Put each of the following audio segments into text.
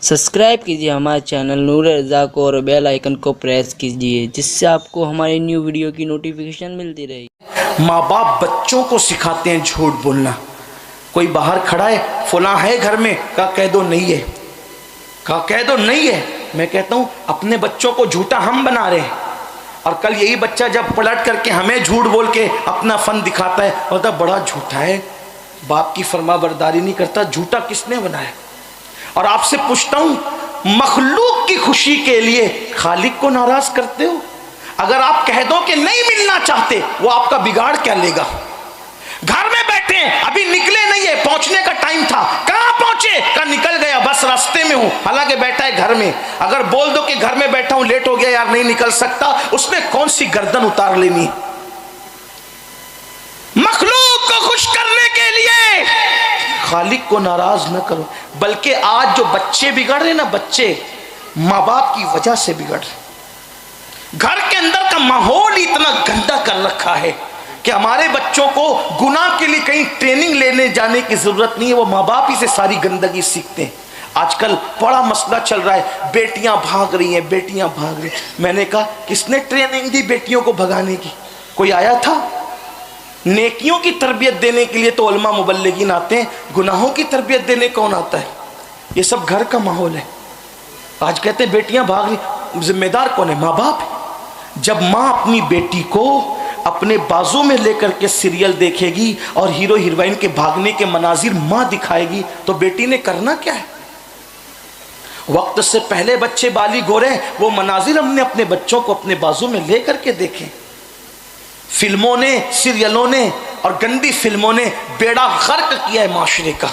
Subscribe कीजिए हमारे channel नूर रज़ा को और बेल आइकन को प्रेस कीजिए, जिससे आपको हमारी न्यू वीडियो की नोटिफिकेशन मिलती रहे। माँ बाप बच्चों को सिखाते हैं झूठ बोलना। कोई बाहर खड़ा है, फलां है घर में, का कह दो नहीं है, का कह दो नहीं है। मैं कहता हूँ अपने बच्चों को झूठा हम बना रहे हैं, और कल यही बच्चा जब पलट करके हमें झूठ बोल के अपना फन दिखाता है और तब बड़ा झूठा है, बाप की फरमाबरदारी नहीं करता, झूठा किसने बनाया। और आपसे पूछता हूं, मखलूक की खुशी के लिए खालिक को नाराज करते हो। अगर आप कह दो कि नहीं मिलना चाहते, वो आपका बिगाड़ क्या लेगा। घर में बैठे हैं, अभी निकले नहीं है, पहुंचने का टाइम था, कहां पहुंचे, कहां निकल गया, बस रास्ते में हूं, हालांकि बैठा है घर में। अगर बोल दो कि घर में बैठा हूं, लेट हो गया यार, नहीं निकल सकता, उसने कौन सी गर्दन उतार लेनी। मखलूक को खुश करने के लिए खालिक को नाराज न करो। बल्कि आज जो बच्चे बिगड़ रहे ना, बच्चे माँ बाप की वजह से बिगड़ रहे। घर के अंदर का माहौल इतना गंदा कर रखा है कि हमारे बच्चों को गुनाह के लिए कहीं ट्रेनिंग लेने जाने की जरूरत नहीं है, वो माँ बाप ही से सारी गंदगी सीखते हैं। आजकल बड़ा मसला चल रहा है, बेटियां भाग रही हैं, बेटियां भाग रही। मैंने कहा किसने ट्रेनिंग दी बेटियों को भगाने की? कोई आया था? नेकियों की तरबियत देने के लिए तो उलमा मुबल्लिगीन आते हैं, गुनाहों की तरबियत देने कौन आता है? ये सब घर का माहौल है। आज कहते हैं बेटियां भाग रही, जिम्मेदार कौन है? माँ बाप है। जब माँ अपनी बेटी को अपने बाजू में लेकर के सीरियल देखेगी और हीरो हीरोइन के भागने के मनाजिर माँ दिखाएगी, तो बेटी ने करना क्या है? वक्त से पहले बच्चे बालिग हो रहे हैं, वो मनाजिर हमने अपने बच्चों को अपने बाजू में लेकर के देखें। फिल्मों ने, सीरियलों ने और गंदी फिल्मों ने बेड़ा गर्क किया है माशरे का।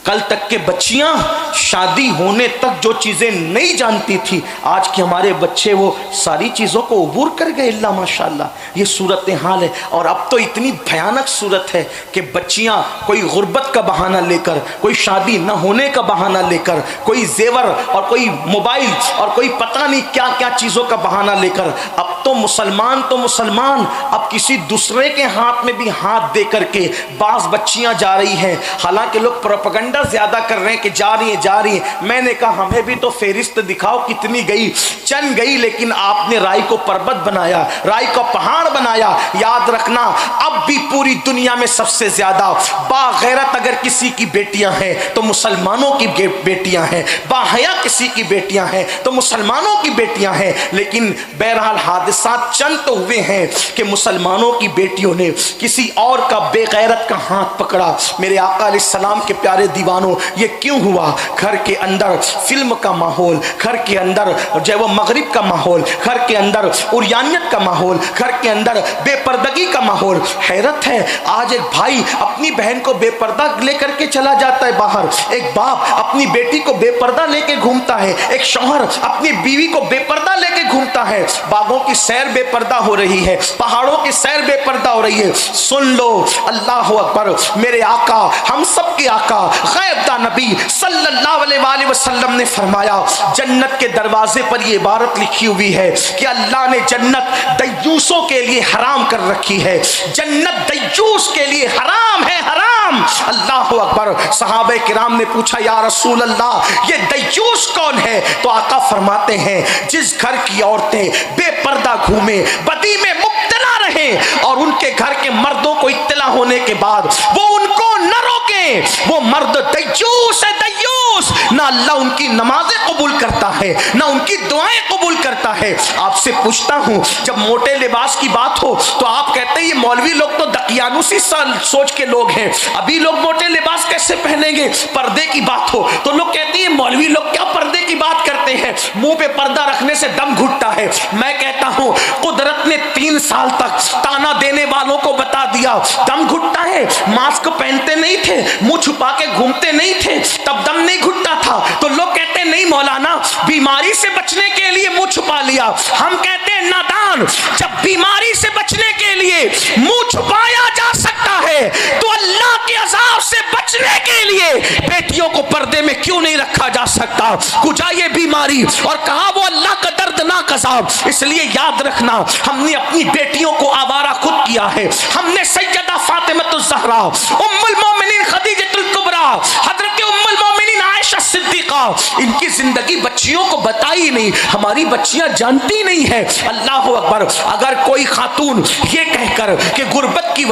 कल तक के बच्चियां शादी होने तक जो चीज़ें नहीं जानती थी, आज के हमारे बच्चे वो सारी चीज़ों को अबूर कर गए। अल्लाह माशाल्लाह, ये सूरत हाल है। और अब तो इतनी भयानक सूरत है कि बच्चियां कोई गुर्बत का बहाना लेकर, कोई शादी न होने का बहाना लेकर, कोई जेवर और कोई मोबाइल और कोई पता नहीं क्या क्या चीज़ों का बहाना लेकर, अब तो मुसलमान अब किसी दूसरे के हाथ में भी हाथ दे करके बाज बच्चियां जा रही हैं। हालांकि लोग प्रोपेगेंडा ज्यादा कर रहे हैं कि जा रही है। मैंने कहा हमें भी तो फेरिस्त दिखाओ कितनी गई, चंद गई, लेकिन आपने राय को पर्वत बनाया, राय को पहाड़ बनाया। याद रखना, अब भी पूरी दुनिया में सबसे ज्यादा बागैरत अगर किसी की बेटियां हैं तो मुसलमानों की बेटियां हैं, बाहया किसी की बेटियां हैं तो मुसलमानों की बेटियां हैं। लेकिन बहरहाल हादसात चंद तो हुए हैं कि मुसलमानों की बेटियों ने किसी और का बेगैरत का हाथ पकड़ा। मेरे आका अलैहिस्सलाम के प्यारे दीवानों, ये क्यों हुआ? घर के अंदर फिल्म का माहौल, घर के अंदर जो वो मगरिब का माहौल, घर के अंदर उरियानियत का माहौल, घर के अंदर बेपर्दगी का माहौल। हैरत है, आज एक भाई अपनी बहन को बेपर्दा लेकर के चला जाता है बाहर, एक बाप अपनी बेटी को बेपर्दा लेके घूमता है, एक शौहर अपनी बीवी को बेपर्दा लेके घूमता है। बागों की सैर बेपर्दा हो रही है, पहाड़ों की सैर बेपर्दा हो रही है। सुन लो, अल्लाह अकबर, मेरे आका, हम सब के आका गैबदा नबी सल्लल्लाहु अलैहि वसल्लम ने फरमाया, जन्नत के दरवाजे पर यह इबारत लिखी हुई है कि अल्लाह ने जन्नत दय्यूसों के लिए हराम कर रखी है। जन्नत दय्यूस के लिए हराम है, हराम। अल्लाह अकबर। सहाबे किराम ने पूछा, या रसूल अल्लाह, ये दय्यूस कौन है? तो आका फरमाते हैं, जिस घर की औरतें बेपर्दा घूमे, बदी में मुब्तला रहे और उनके घर के मर्दों को इत्तला होने के बाद वो उनको न रोके, वो मर्द दय्यूस है, दय्यूस। ना अल्लाह उनकी नमाजें कबूल करता है, ना उनकी दुआएं कबूल करता है। आपसे पूछता हूं, जब मोटे लिबास की बात हो तो आप कहते हैं ये मौलवी लोग तो दकियानुसी सोच के लोग हैं, अभी लोग मोटे लिबास कैसे पहनेंगे? पर्दे की बात हो तो लोग कहते हैं मौलवी लोग क्या पर्दे की बात करते हैं, मुंह पे पर्दा रखने से दम घुटता है। मैं कहता हूं, कुदरत ने 3 साल तक ताना देने वालों को बता दिया, दम घुटता है। मास्क पहनते नहीं थे, मुंह छुपा के घूमते नहीं थे, तब दम नहीं घुटता था। तो लोग कहते नहीं मौलाना, बीमारी से बचने के लिए मुंह छुपा लिया। हम कहते हैं नादान, जब बीमारी से बचने के लिए मुंह छुपाया जा सकता है तो अल्लाह के अज़ाब से बचने के लिए बेटियों को पर्दे में क्यों नहीं रखा जा सकता? कुछ ये बीमारी और कहा वो अल्लाह का दर्दनाक अज़ाब। इसलिए याद रखना, हमने अपनी बेटियों को आवारा खुद किया है। हमने सैयदा फातिमा ज़हरा, उम्मुल मोमिनीन खदीजतुल कुबरा, हजरत उम्मुल मोमिनीन आयशा आयशा सिद्दीका, इनकी जिंदगी बच्चियों को बताई नहीं, हमारी बच्चियां जानती नहीं है। अल्लाह अकबर। अगर कोई खातून ये कहकर कि गुर्बत की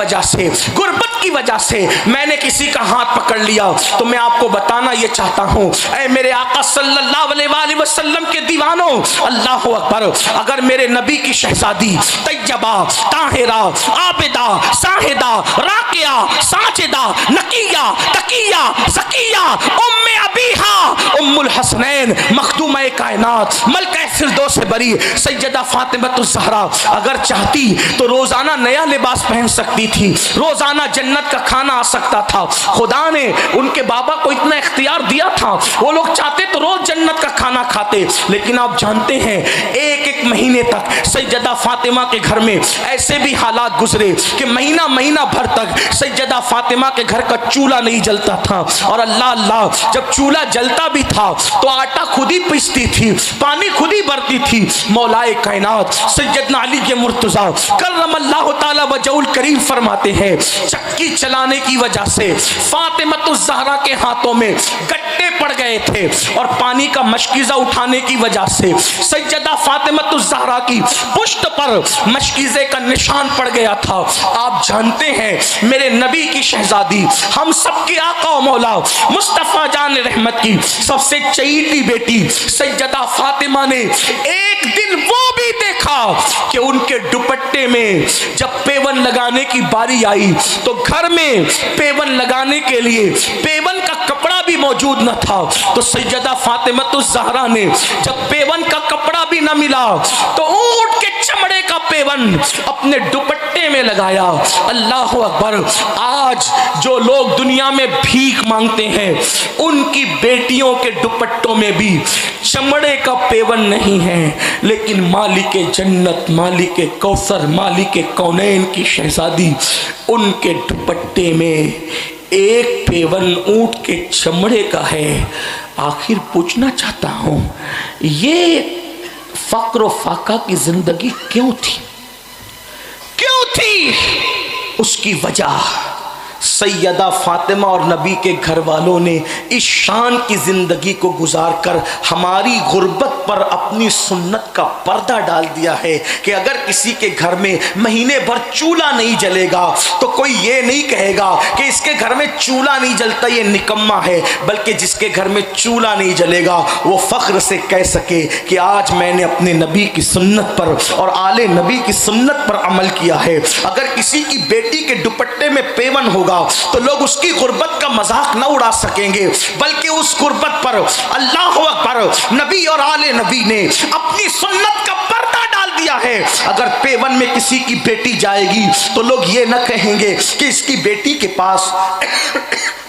वजह से मैंने किसी का हाथ पकड़ लिया, तो मैं आपको बताना ये चाहता हूँ, ऐ मेरे आका सल्लल्लाहु अलैहि वसल्लम के दीवानों, अल्लाह अकबर, अगर मेरे नबी की शहजादी तैयबा, ताहिरा, आबिदा, साहिदा, राकिया, साजिदा, नकिया, तकिया, ज़किया, उम्मे अबीहा, उम्मुल हसनैन, मखदूमा कायनात, मलका फिरदौस बरी सैयदा फातिमतुज़ ज़हरा अगर चाहती तो रोजाना नया लिबास पहन सकती थी, रोजाना जन्नत का खाना आ सकता था। खुदा ने उनके बाबा को इतना इख्तियार दिया था, वो लोग चाहते तो रोज जन्नत का खाना खाते। लेकिन आप जानते हैं एक महीने तक सैयदा फातिमा के घर में ऐसे भी हालात गुजरे कि महीना भर तक सैयदा फातिमा के घर का चूल्हा नहीं जलता था। और अल्लाह अल्लाह, जब चूल्हा जलता भी था तो आटा खुद ही पीसती थी, पानी खुद ही भरती थी। मौलाए कायनात सैयदना अली के मुर्तज़ा कर्रमल्लाहु ताला वजहुल करीम फरमाते हैं, चक्की चलाने की वजह से फातिमतुज़ ज़हरा के हाथों में गट्टे पड़ गए थे और पानी का मशकीज़ा उठाने की वजह से सैयदा फातिमतुज़ ज़हरा की पुश्त पर मशकीज़े का निशान पड़ गया था। आप जानते हैं मेरे नबी की शहजादी, हम सबके आका और मौला मुस्तफ़ा जान रहमत की सबसे चहीती बेटी सैयदा फातिमा ने एक दिन वो भी देखा कि उनके दुपट्टे में जब पेवन लगाने की बारी आई तो घर में पेवन लगाने के लिए पेवन का कपड़ा भी मौजूद न था। तो सैयदा फातिमतुज़ ज़हरा ने जब पेवन का कपड़ा भी न मिला तो ऊंट के चमड़े का पेवन अपने दुपट्टे में लगाया। अल्लाह अकबर। आज जो लोग दुनिया में भीख मांगते हैं उनकी बेटियों के दुपट्टों में भी चमड़े का पेवन नहीं है, लेकिन मालिक जन्नत, मालिक कौसर, मालिक कौनैन की शहजादी, उनके दुपट्टे में एक पेवन ऊंट के चमड़े का है। आखिर पूछना चाहता हूं, ये फक्र व फाका की जिंदगी क्यों थी? उसकी वजह सैयदा फातिमा और नबी के घर वालों ने इस शान की ज़िंदगी को गुजार कर हमारी गुर्बत पर अपनी सुन्नत का पर्दा डाल दिया है कि अगर किसी के घर में महीने भर चूल्हा नहीं जलेगा तो कोई ये नहीं कहेगा कि इसके घर में चूल्हा नहीं जलता ये निकम्मा है, बल्कि जिसके घर में चूल्हा नहीं जलेगा वो फ़ख्र से कह सके कि आज मैंने अपने नबी की सुन्नत पर और आले नबी की सुन्नत पर अमल किया है। अगर किसी की बेटी के दुपट्टे में पेवन होगा तो लोग उसकी गुर्बत का मजाक न उड़ा सकेंगे, बल्कि उस गुर्बत पर अल्लाह अकबर नबी और आले नबी ने अपनी सुन्नत का पर्दा डाल दिया है। अगर पेवन में किसी की बेटी जाएगी तो लोग ये न कहेंगे कि इसकी बेटी के पास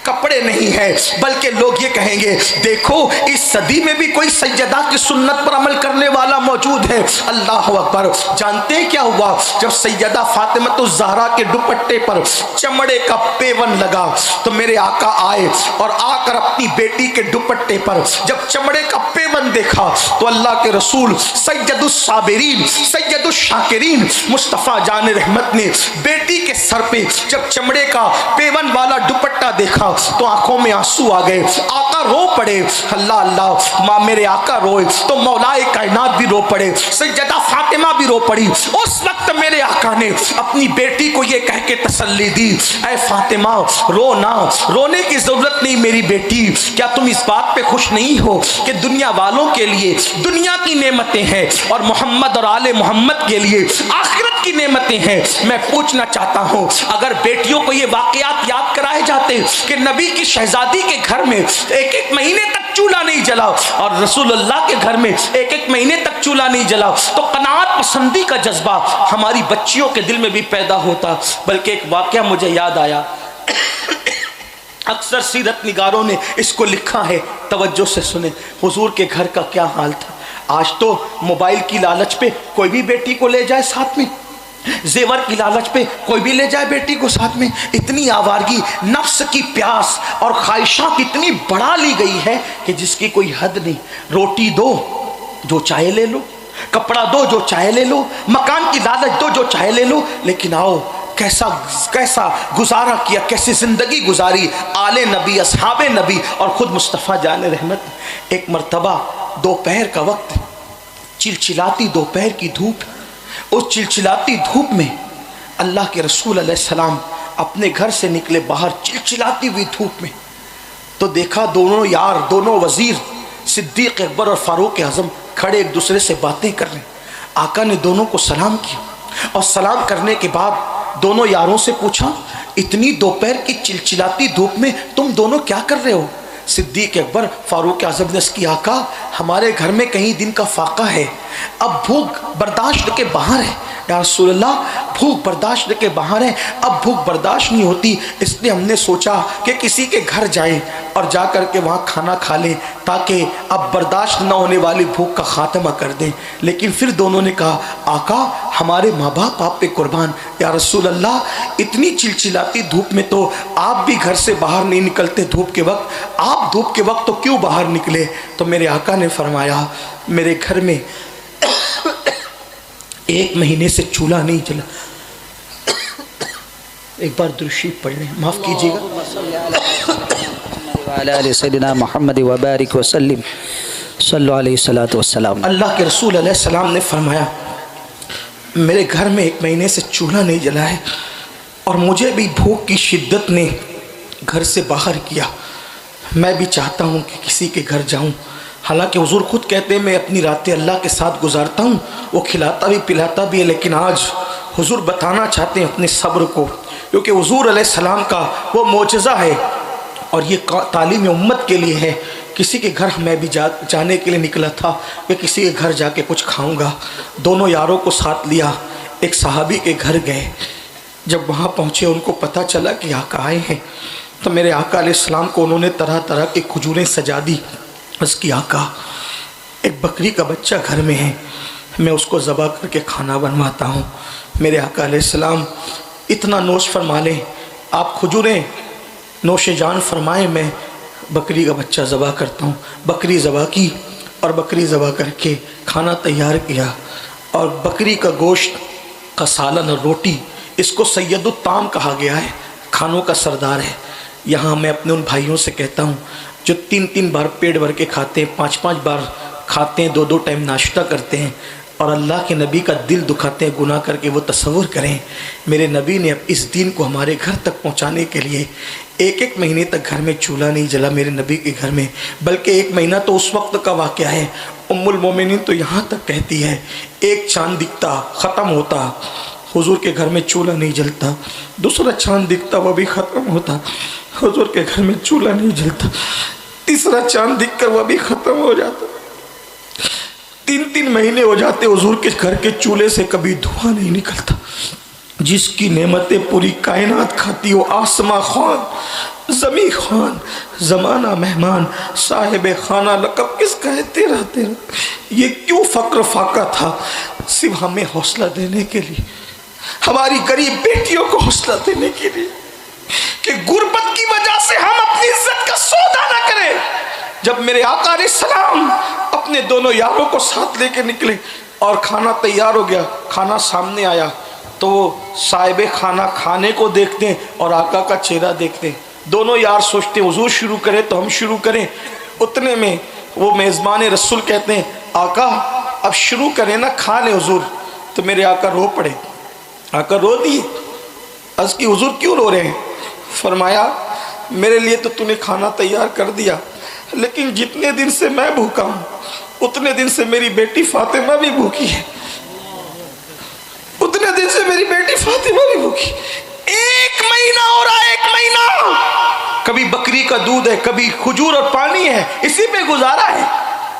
कपड़े नहीं है, बल्कि लोग ये कहेंगे देखो इस सदी में भी कोई सैयदा की सुन्नत पर अमल करने वाला मौजूद है। अल्लाह अकबर। जानते हैं क्या हुआ? जब सैयदा फातिमतुज़ ज़हरा के दुपट्टे पर चमड़े का पेवन लगा तो मेरे आका आए और आकर अपनी बेटी के दुपट्टे पर जब चमड़े का पेवन देखा तो अल्लाह के रसूल सैयदुस साबिरीन सैयदुस शाकिरीन मुस्तफ़ा जान रहमत ने बेटी के सर पे जब चमड़े का पेवन वाला दुपट्टा देखा तो आंखों में आंसू आ गए। आका रो पड़े। अल्लाह अल्लाह। माँ मेरे आका रोए तो मौलाए कायनात भी रो पड़े, सैयदा फातिमा भी रो पड़ी। उस वक्त मेरे आका ने अपनी बेटी को ये कह के तसल्ली दी, ऐ फातिमा रो ना, रोने की जरूरत नहीं मेरी बेटी। क्या तुम इस बात पे खुश नहीं हो कि दुनिया वालों के लिए दुनिया की नेमतें हैं और मोहम्मद और आले मोहम्मद के लिए आखिरत की नेमतें हैं। मैं पूछना चाहता हूँ, अगर बेटियों को ये वाकयात याद कराए जाते कि नबी की शहजादी के घर में एक महीने तक चूल्हा नहीं जला और रसूलुल्लाह के घर में एक महीने तक चूल्हा नहीं जला, तो कनात पसंदी का जज्बा हमारी बच्चियों के दिल में भी पैदा होता। बल्कि एक वाकया मुझे याद आया, अक्सर सीरत निगारों ने इसको लिखा है, तवज्जो से सुने। हुजूर के घर का क्या हाल था। आज तो मोबाइल की लालच पे कोई भी बेटी को ले जाए साथ में, जेवर की लालच पे कोई भी ले जाए बेटी को साथ में। इतनी आवारगी, नफ्स की प्यास और ख्वाहिशात इतनी बढ़ा ली गई है कि जिसकी कोई हद नहीं। रोटी दो जो चाहे ले लो, कपड़ा दो जो चाहे ले लो, मकान की लालच दो जो चाहे ले लो, लेकिन आओ कैसा कैसा गुजारा किया, कैसी ज़िंदगी गुजारी आले नबी, असहाबे नबी और ख़ुद मुस्तफ़ा जान रहमत। एक मरतबा दोपहर का वक्त, चिलचिलाती दोपहर की धूप, उस चिलचिलाती धूप में अल्लाह के रसूल अलैहिस्सलाम अपने घर से निकले बाहर चिलचिलाती हुई धूप में, तो देखा दोनों यार, दोनों वज़ीर सिद्दीक़ अकबर और फ़ारूक़ आज़म खड़े एक दूसरे से बातें कर रहे। आका ने दोनों को सलाम किया और सलाम करने के बाद दोनों यारों से पूछा, इतनी दोपहर की चिलचिलाती धूप में तुम दोनों क्या कर रहे हो? सिद्दीक़ अकबर फ़ारूक़ आज़म ने की, आका हमारे घर में कहीं दिन का फाका है, अब भूख बर्दाश्त के बाहर है। या रसूलल्लाह, भूख बर्दाश्त के बाहर है, अब भूख बर्दाश्त नहीं होती, इसलिए हमने सोचा कि किसी के घर जाएं और जा कर के वहाँ खाना खा लें ताकि अब बर्दाश्त न होने वाली भूख का ख़ात्मा कर दें। लेकिन फिर दोनों ने कहा, आका हमारे माँ बाप आप पे कुर्बान। या रसूलल्लाह, इतनी चिलचिलाती धूप में तो आप भी घर से बाहर नहीं निकलते धूप के वक्त, आप धूप के वक्त तो क्यों बाहर निकले? तो मेरे आका ने फरमाया, मेरे घर में 1 महीने से चूल्हा नहीं जला। एक बार दुरूद पढ़ लें, माफ़ कीजिएगा। अल्लाह के रसूल अलैहिस्सलाम ने फरमाया, मेरे घर में 1 महीने से चूल्हा नहीं जला है और मुझे भी भूख की शिद्दत ने घर से बाहर किया। मैं भी चाहता हूँ कि किसी के घर जाऊँ। हालांकि हुजूर खुद कहते हैं मैं अपनी रातें अल्लाह के साथ गुजारता हूँ, वो खिलाता भी पिलाता भी है, लेकिन आज हुजूर बताना चाहते हैं अपने सब्र को, क्योंकि हुजूर अलैहिस्सलाम का वो मोजज़ा है और ये तालीम उम्मत के लिए है। किसी के घर मैं भी जाने के लिए निकला था कि किसी के घर जाके कुछ खाऊंगा। दोनों यारों को साथ लिया, एक सहाबी के घर गए। जब वहाँ पहुँचे उनको पता चला कि आका आए हैं, तो मेरे आका अलैहिस्सलाम को उन्होंने तरह तरह की खजूरें सजा दी। उसकी आका, एक बकरी का बच्चा घर में है, मैं उसको ज़बह करके खाना बनवाता हूँ। मेरे आका अलैहिस्सलाम इतना नोश फरमा लें, आप खजूरें नोश जान फरमाएँ, मैं बकरी का बच्चा ज़बह करता हूँ। बकरी ज़बह की और बकरी ज़बह करके खाना तैयार किया और बकरी का गोश्त का सालन और रोटी, इसको सैयदुत ताम कहा गया है, खानों का सरदार है। यहाँ मैं अपने उन भाइयों से कहता हूँ जो 3-3 बार पेट भर के खाते हैं, 5-5 बार खाते हैं, 2-2 टाइम नाश्ता करते हैं और अल्लाह के नबी का दिल दुखाते हैं गुनाह करके, वो तसव्वुर करें मेरे नबी ने अब इस दीन को हमारे घर तक पहुँचाने के लिए 1-1 महीने तक घर में चूल्हा नहीं जला मेरे नबी के घर में, बल्कि 1 महीना तो उस वक्त का वाक़या है। उम्मुल मोमिनीन तो यहाँ तक कहती है, एक चाँद दिखता ख़त्म होता, हुजूर के घर में चूल्हा नहीं जलता, दूसरा चाँद दिखता वो भी ख़त्म होता, हुजूर के घर में चूल्हा नहीं जलता, तीसरा चाँद दिखकर वह भी ख़त्म हो जाता। 3-3 महीने हो जाते हुजूर के घर के चूल्हे से कभी धुआं नहीं निकलता। जिसकी नेमतें पूरी कायनात खाती हो, आसमां खान, ज़मी खान, ज़माना मेहमान, साहिब खाना लक़ब किसका है तेरा तेरा। ये क्यों फ़क्र फाका था? सिर्फ हमें हौसला देने के लिए, हमारी गरीब बेटियों को हौसला देने के लिए कि गुर्बत की वजह से हम अपनी इज्जत का सौदा ना करें। जब मेरे आका अलैहिस्सलाम अपने दोनों यारों को साथ लेके निकले और खाना तैयार हो गया, खाना सामने आया, तो वो साहिब खाना खाने को देखते हैं और आका का चेहरा देखते हैं। दोनों यार सोचते हैं हुजूर शुरू करें तो हम शुरू करें। उतने में वो मेज़बान रसूल कहते हैं, आका अब शुरू करें ना, खा लें हुजूर। तो मेरे आका रो पड़े, आका रो दिए। अर्ज़ की हुजूर क्यों रो रहे हैं? फरमाया, मेरे लिए तो तूने खाना तैयार कर दिया, लेकिन जितने दिन से मैं भूखा हूँ उतने दिन से मेरी बेटी फातिमा भी भूखी है, उतने दिन से मेरी बेटी फातिमा भी भूखी। 1 महीना हो रहा है, 1 महीना, कभी बकरी का दूध है, कभी खजूर और पानी है, इसी पे गुजारा है।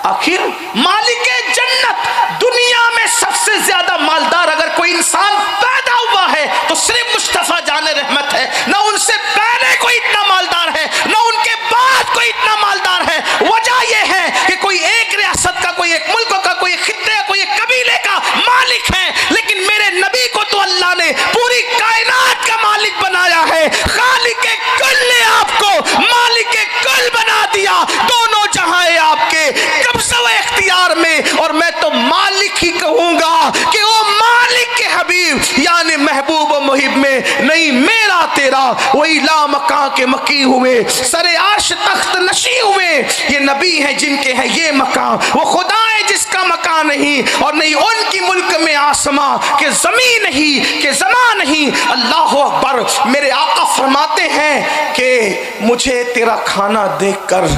आखिर मालिक जन्नत, दुनिया में सबसे ज्यादा मालदार अगर कोई इंसान पैदा हुआ है तो सिर्फ मुस्तफा जाने रहमत है। ना उनसे पहले कोई इतना मालदार है, ना उनके बाद कोई इतना मालदार है। वजह यह है कि कोई एक रियासत का, कोई एक मुल्क का, कोई एक खित्ते का, कोई एक कबीले का मालिक है, लेकिन मेरे नबी को तो अल्लाह ने पूरी कायनात का मालिक बनाया है। खालिक कुल ने आपको मालिक कुल बना दिया, दोनों जहां है आपके कब्ज़ा व इख्तियार में। और मैं तो मालिक ही कहूंगा कि वो मालिक के हबीब यानी महबूब मौहिब में, नहीं मेरा तेरा वही ला मकां के मकी हुए, सरे आर्श तख्त नशी हुए। ये नबी है जिनके हैं ये मकां, वो खुदा है जिसका मकान नहीं, और नहीं उनकी मुल्क में आसमां के ज़मीन नहीं के ज़मान नहीं। अल्लाह अकबर। मेरे आका फरमाते हैं कि मुझे तेरा खाना देखकर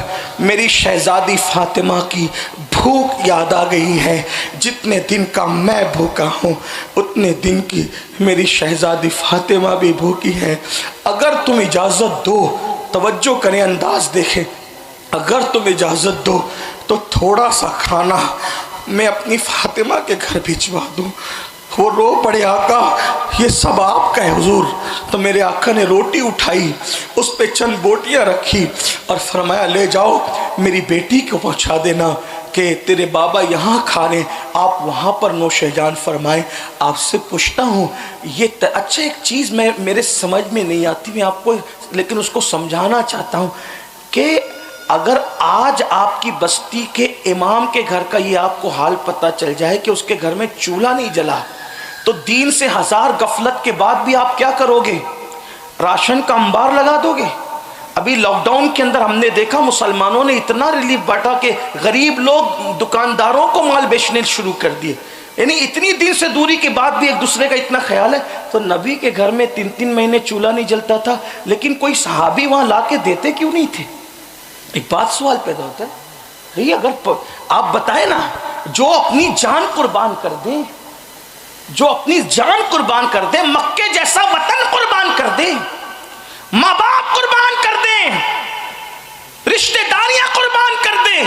मेरी शहजादी फातिमा की भूख याद आ गई है। जितने दिन का मैं भूखा हूँ उतने दिन की मेरी शहजादी फातिमा भी भूखी है। अगर तुम इजाज़त दो, तवज्जो करें, अंदाज देखें, अगर तुम इजाज़त दो तो थोड़ा सा खाना मैं अपनी फातिमा के घर भिजवा दूँ। वो रो पड़े, आका ये सब आपका है हुजूर। तो मेरे आका ने रोटी उठाई, उस पे चंद बोटियां रखी और फरमाया ले जाओ मेरी बेटी को पहुंचा देना कि तेरे बाबा यहाँ खा रहे, आप वहाँ पर नौशेजान फरमाएं। आपसे पूछता हूँ ये अच्छा एक चीज़ मैं मेरे समझ में नहीं आती, मैं आपको लेकिन उसको समझाना चाहता हूँ कि अगर आज आपकी बस्ती के इमाम के घर का ये आपको हाल पता चल जाए कि उसके घर में चूल्हा नहीं जला, तो दीन से हजार गफलत के बाद भी आप क्या करोगे? राशन का अंबार लगा दोगे। अभी लॉकडाउन के अंदर हमने देखा मुसलमानों ने इतना रिलीफ बांटा कि गरीब लोग दुकानदारों को माल बेचने शुरू कर दिए। यानी इतनी दिन से दूरी के बाद भी एक दूसरे का इतना ख्याल है। तो नबी के घर में 3-3 महीने चूल्हा नहीं जलता था, लेकिन कोई सहाबी वहां ला के देते क्यों नहीं थे? एक बात सवाल पैदा होता है, भाई अगर आप बताएं ना, जो अपनी जान कुर्बान कर दें, जो अपनी जान कुर्बान कर दे, मक्के जैसा वतन कुर्बान कर दे, माँ बाप कुर्बान कर दे, रिश्तेदारियां कुर्बान कर दे,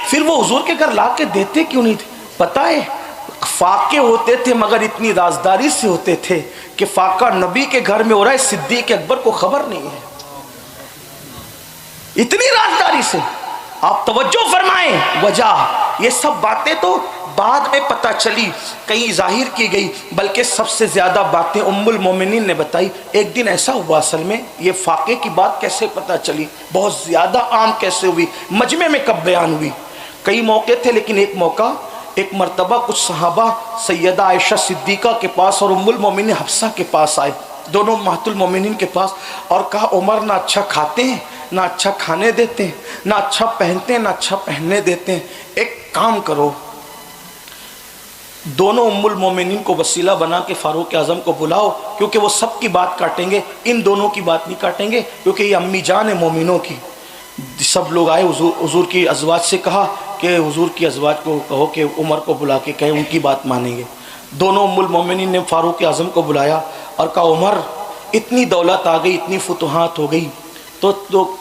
फिर वो हुजूर के घर ला के देते क्यों नहीं थे? पता है फाके होते थे मगर इतनी राजदारी से होते थे कि फाका नबी के घर में हो रहा है, सिद्दीक अकबर को खबर नहीं है, इतनी राजदारी से। आप तवज्जो फरमाएं, वजह ये सब बातें तो बाद में पता चली, कहीं जाहिर की गई, बल्कि सबसे ज्यादा बातें उम्मुल मोमिनीन ने बताई। एक दिन ऐसा हुआ, असल में ये फाके की बात कैसे पता चली, बहुत ज्यादा आम कैसे हुई, मजमे में कब बयान हुई, कई मौके थे, लेकिन एक मौका, एक मर्तबा कुछ सहाबा सैयदा आयशा सिद्दीका के पास और उम्मुल मोमिनीन हफ्सा के पास आए, दोनों महतुल मोमिनीन के पास, और कहा उमर ना अच्छा खाते हैं, ना अच्छा खाने देते हैं, ना अच्छा पहनते हैं, ना अच्छा पहनने देते हैं, एक काम करो, दोनों उम्मुल मोमिनीन को वसीला बना के फारूक आजम को बुलाओ, क्योंकि वो सब की बात काटेंगे, इन दोनों की बात नहीं काटेंगे, क्योंकि ये अम्मी जान है मोमिनों की। सब लोग आए, हुजूर की अज़वाज से कहा कि हुजूर की अज़वाज को कहो कि उमर को बुला के कहें, उनकी बात मानेंगे। दोनों उम्मुल मोमिनीन ने फारूक आजम को बुलाया और कहा उमर इतनी दौलत आ गई, इतनी फुतुहात हो गई, तो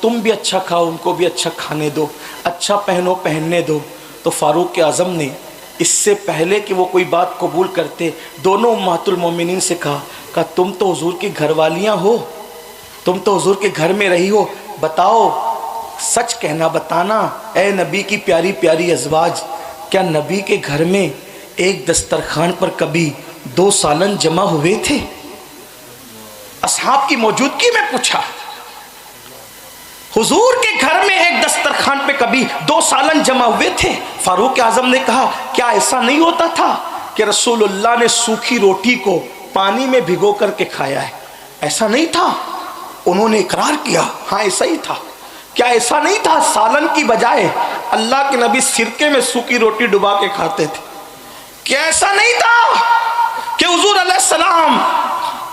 तुम भी अच्छा खाओ, उनको भी अच्छा खाने दो, अच्छा पहनो पहनने दो। तो फारूक आजम ने इससे पहले कि वो कोई बात कबूल करते, दोनों उम्महातुल मोमिनीन से कहा तुम तो हुजूर की घरवालियाँ हो, तुम तो हुजूर के घर में रही हो, बताओ सच कहना, बताना ए नबी की प्यारी प्यारी अज़वाज, क्या नबी के घर में एक दस्तरखान पर कभी 2 सालन जमा हुए थे? असहाब की मौजूदगी में पूछा, हुजूर के घर में एक दस्तरखान पे कभी 2 सालन जमा हुए थे? फारूक आजम ने कहा क्या ऐसा नहीं होता था कि रसूलुल्लाह ने सूखी रोटी को पानी में भिगो करके खाया है? ऐसा नहीं था? उन्होंने इकरार किया, हाँ ऐसा ही था। क्या ऐसा नहीं था सालन की बजाय अल्लाह के नबी सिरके में सूखी रोटी डुबा के खाते थे? क्या ऐसा नहीं था कि हुजूर अलैहिस्सलाम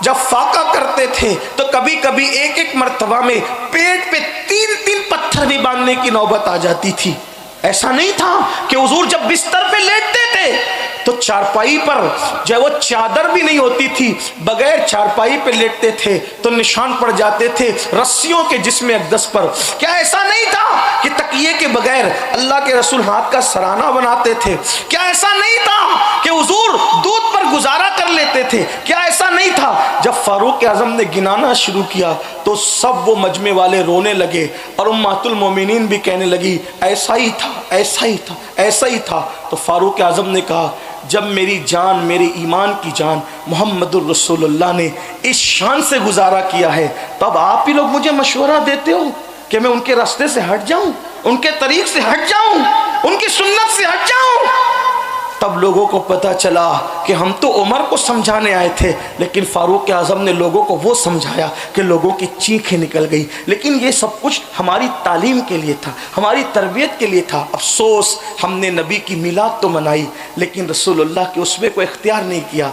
जब फाका करते थे तो कभी कभी एक मर्तबा में पेट पे 3-3 पत्थर भी बांधने की नौबत आ जाती थी? ऐसा नहीं था कि हुजूर जब बिस्तर पे लेटते थे तो चारपाई पर जो वो चादर भी नहीं होती थी, बगैर चारपाई पे लेटते थे तो निशान पड़ जाते थे रस्सियों के जिस्म अक़दस पर? क्या ऐसा नहीं था कि तकिए के बगैर अल्लाह के रसूल हाथ का सराना बनाते थे? क्या ऐसा नहीं था कि हुजूर दूध पर गुजारा कर लेते थे? क्या ऐसा नहीं था? जब फारूक आजम ने गिनाना शुरू किया तो सब वो मजमे वाले रोने लगे और उम्महातुल मोमिनीन भी कहने लगी ऐसा ही था, ऐसा ही था, ऐसा ही था। तो फारूक आजम ने कहा जब मेरी जान, मेरे ईमान की जान मोहम्मदुर रसूलुल्लाह ने इस शान से गुजारा किया है, तब आप ही लोग मुझे मशवरा देते हो कि मैं उनके रास्ते से हट जाऊं, उनके तरीक से हट जाऊं, उनकी सुन्नत से हट जाऊं? तब लोगों को पता चला कि हम तो उमर को समझाने आए थे, लेकिन फारूक आज़म ने लोगों को वो समझाया कि लोगों की चीखें निकल गई। लेकिन ये सब कुछ हमारी तालीम के लिए था, हमारी तरबियत के लिए था। अफसोस हमने नबी की मिलाद तो मनाई, लेकिन रसूलुल्लाह के उसमें को इख्तियार नहीं किया।